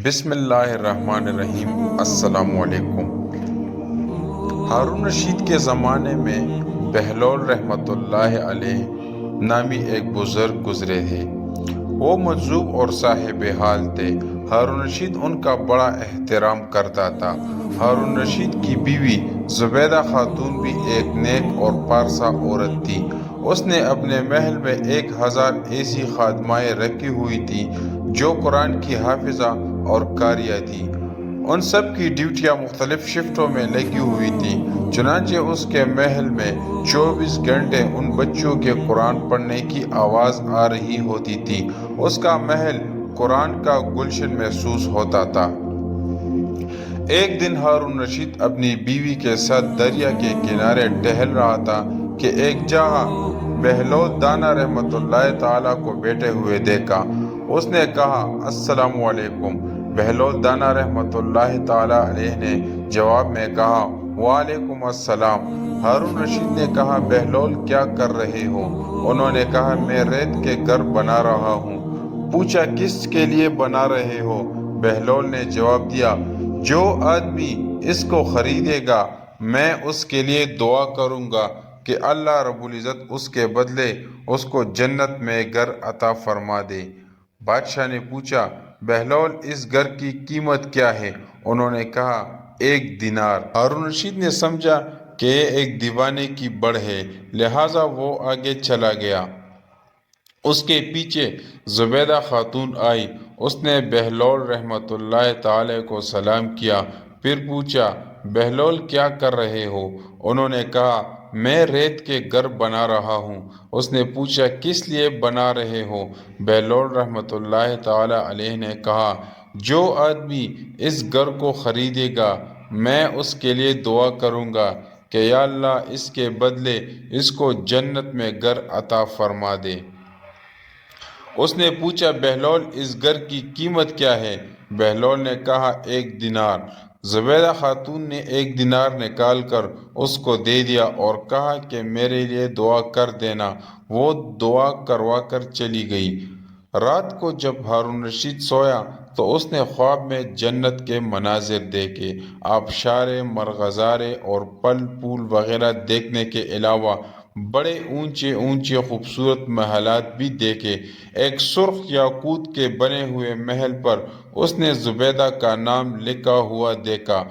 بسم اللہ الرحمن الرحیم۔ السلام علیکم۔ ہارون رشید کے زمانے میں بہلول رحمۃ اللہ علیہ نامی ایک بزرگ گزرے تھے۔ وہ مجذوب اور صاحب حال تھے۔ ہارون رشید ان کا بڑا احترام کرتا تھا۔ ہارون رشید کی بیوی زبیدہ خاتون بھی ایک نیک اور پارسا عورت تھی۔ اس نے اپنے محل میں 1000 ایسی خادمائیں رکھی ہوئی تھیں جو قرآن کی حافظہ اور قاریہ تھیں۔ ان سب کی ڈیوٹیاں مختلف شفٹوں میں لگی ہوئی تھیں، چنانچہ اس کے محل میں 24 گھنٹے ان بچوں کے قرآن پڑھنے کی آواز آ رہی ہوتی تھی۔ اس کا محل قرآن کا گلشن محسوس ہوتا تھا۔ ایک دن ہارون رشید اپنی بیوی کے ساتھ دریا کے کنارے ٹہل رہا تھا کہ ایک جگہ بہلول دانا رحمۃ اللہ تعالیٰ کو بیٹھے ہوئے دیکھا۔ اس نے کہا، السلام علیکم۔ بہلول دانا رحمۃ اللہ تعالیٰ علیہ نے جواب میں کہا، وعلیکم السلام۔ ہارون رشید نے کہا، بہلول کیا کر رہے ہو؟ انہوں نے کہا، میں ریت کے گھر بنا رہا ہوں۔ پوچھا، کس کے لیے بنا رہے ہو؟ بہلول نے جواب دیا، جو آدمی اس کو خریدے گا میں اس کے لیے دعا کروں گا کہ اللہ رب العزت اس کے بدلے اس کو جنت میں گھر عطا فرما دے۔ بادشاہ نے پوچھا، بہلول اس گھر کی قیمت کیا ہے؟ انہوں نے کہا، 1 دینار۔ ہارون رشید نے سمجھا کہ یہ ایک دیوانے کی بڑھ ہے، لہٰذا وہ آگے چلا گیا۔ اس کے پیچھے زبیدہ خاتون آئی۔ اس نے بہلول رحمۃ اللہ تعالی کو سلام کیا، پھر پوچھا، بہلول کیا کر رہے ہو؟ انہوں نے کہا، میں ریت کے گھر بنا رہا ہوں۔ اس نے پوچھا، کس لیے بنا رہے ہو؟ بہلول رحمۃ اللہ تعالی علیہ نے کہا، جو آدمی اس گھر کو خریدے گا میں اس کے لیے دعا کروں گا کہ یا اللہ اس کے بدلے اس کو جنت میں گھر عطا فرما دے۔ اس نے پوچھا، بہلول اس گھر کی قیمت کیا ہے؟ بہلول نے کہا، 1 دینار۔ زبیدہ خاتون نے 1 دینار نکال کر اس کو دے دیا اور کہا کہ میرے لیے دعا کر دینا۔ وہ دعا کروا کر چلی گئی۔ رات کو جب ہارون رشید سویا تو اس نے خواب میں جنت کے مناظر دیکھے۔ آبشاریں، مرغزاریں اور پھل پھول وغیرہ دیکھنے کے علاوہ بڑے اونچے اونچے خوبصورت محلات بھی دیکھے۔ ایک سرخ یاقوت کے بنے ہوئے محل پر اس نے زبیدہ کا نام لکھا ہوا دیکھا۔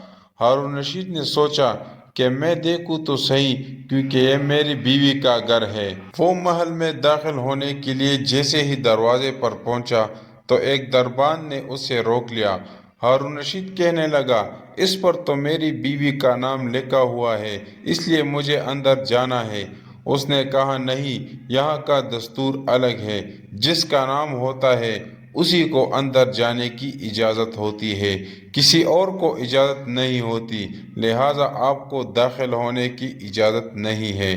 ہارون رشید نے سوچا کہ میں دیکھوں تو صحیح، کیونکہ یہ میری بیوی کا گھر ہے۔ وہ محل میں داخل ہونے کے لیے جیسے ہی دروازے پر پہنچا تو ایک دربان نے اسے روک لیا۔ ہارون رشید کہنے لگا، اس پر تو میری بیوی کا نام لکھا ہوا ہے، اس لیے مجھے اندر جانا ہے۔ اس نے کہا، نہیں، یہاں کا دستور الگ ہے، جس کا نام ہوتا ہے اسی کو اندر جانے کی اجازت ہوتی ہے، کسی اور کو اجازت نہیں ہوتی، لہٰذا آپ کو داخل ہونے کی اجازت نہیں ہے۔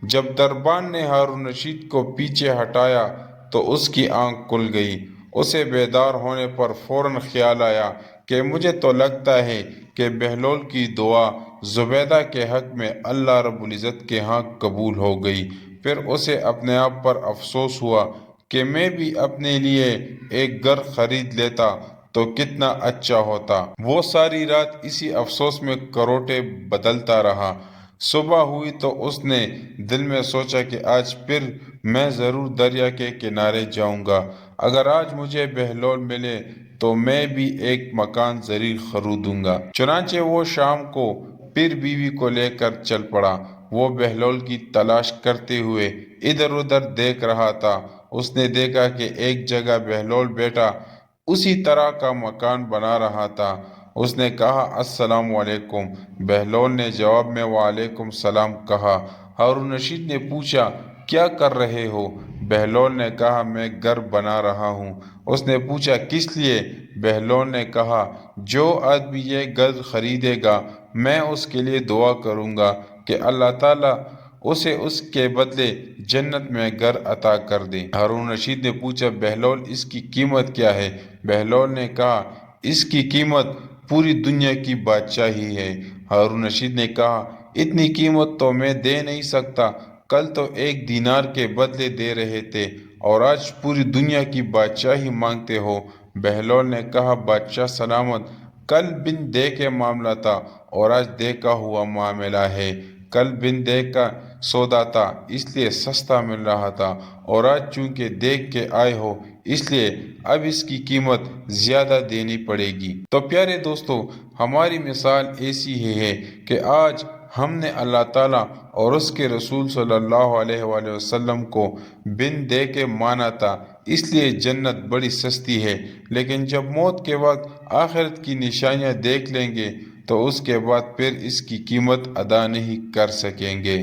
جب دربان نے ہارون رشید کو پیچھے ہٹایا تو اس کی آنکھ کھل گئی۔ اسے بیدار ہونے پر فوراً خیال آیا کہ مجھے تو لگتا ہے کہ بہلول کی دعا زبیدہ کے حق میں اللہ رب العزت کے ہاں قبول ہو گئی۔ پھر اسے اپنے آپ پر افسوس ہوا کہ میں بھی اپنے لیے ایک گھر خرید لیتا تو کتنا اچھا ہوتا۔ وہ ساری رات اسی افسوس میں کروٹیں بدلتا رہا۔ صبح ہوئی تو اس نے دل میں سوچا کہ آج پھر میں ضرور دریا کے کنارے جاؤں گا۔ اگر آج مجھے بہلول ملے تو میں بھی ایک مکان زرعی خریدوں گا۔ چنانچہ وہ شام کو پھر بیوی کو لے کر چل پڑا۔ وہ بہلول کی تلاش کرتے ہوئے ادھر ادھر دیکھ رہا تھا۔ اس نے دیکھا کہ ایک جگہ بہلول بیٹا اسی طرح کا مکان بنا رہا تھا۔ اس نے کہا، السلام علیکم۔ بہلول نے جواب میں وعلیکم السلام کہا۔ ہارون رشید نے پوچھا، کیا کر رہے ہو؟ بہلول نے کہا، میں گھر بنا رہا ہوں۔ اس نے پوچھا، کس لیے؟ بہلول نے کہا، جو آدمی یہ گھر خریدے گا میں اس کے لیے دعا کروں گا کہ اللہ تعالیٰ اسے اس کے بدلے جنت میں گھر عطا کر دے۔ ہارون رشید نے پوچھا، بہلول اس کی قیمت کیا ہے؟ بہلول نے کہا، اس کی قیمت پوری دنیا کی بادشاہی ہے۔ ہارون رشید نے کہا، اتنی قیمت تو میں دے نہیں سکتا، کل تو 1 دینار کے بدلے دے رہے تھے اور آج پوری دنیا کی بادشاہی مانگتے ہو۔ بہلول نے کہا بادشاہ سلامت، کل بن دے کے معاملہ تھا اور آج دے کا ہوا معاملہ ہے۔ کل بن دے کا سودا تھا اس لیے سستا مل رہا تھا، اور آج چونکہ دیکھ کے آئے ہو اس لیے اب اس کی قیمت زیادہ دینی پڑے گی۔ تو پیارے دوستو، ہماری مثال ایسی ہی ہے کہ آج ہم نے اللہ تعالیٰ اور اس کے رسول صلی اللہ علیہ وآلہ وسلم کو بن دے کے مانا تھا، اس لیے جنت بڑی سستی ہے، لیکن جب موت کے وقت آخرت کی نشانیاں دیکھ لیں گے تو اس کے بعد پھر اس کی قیمت ادا نہیں کر سکیں گے۔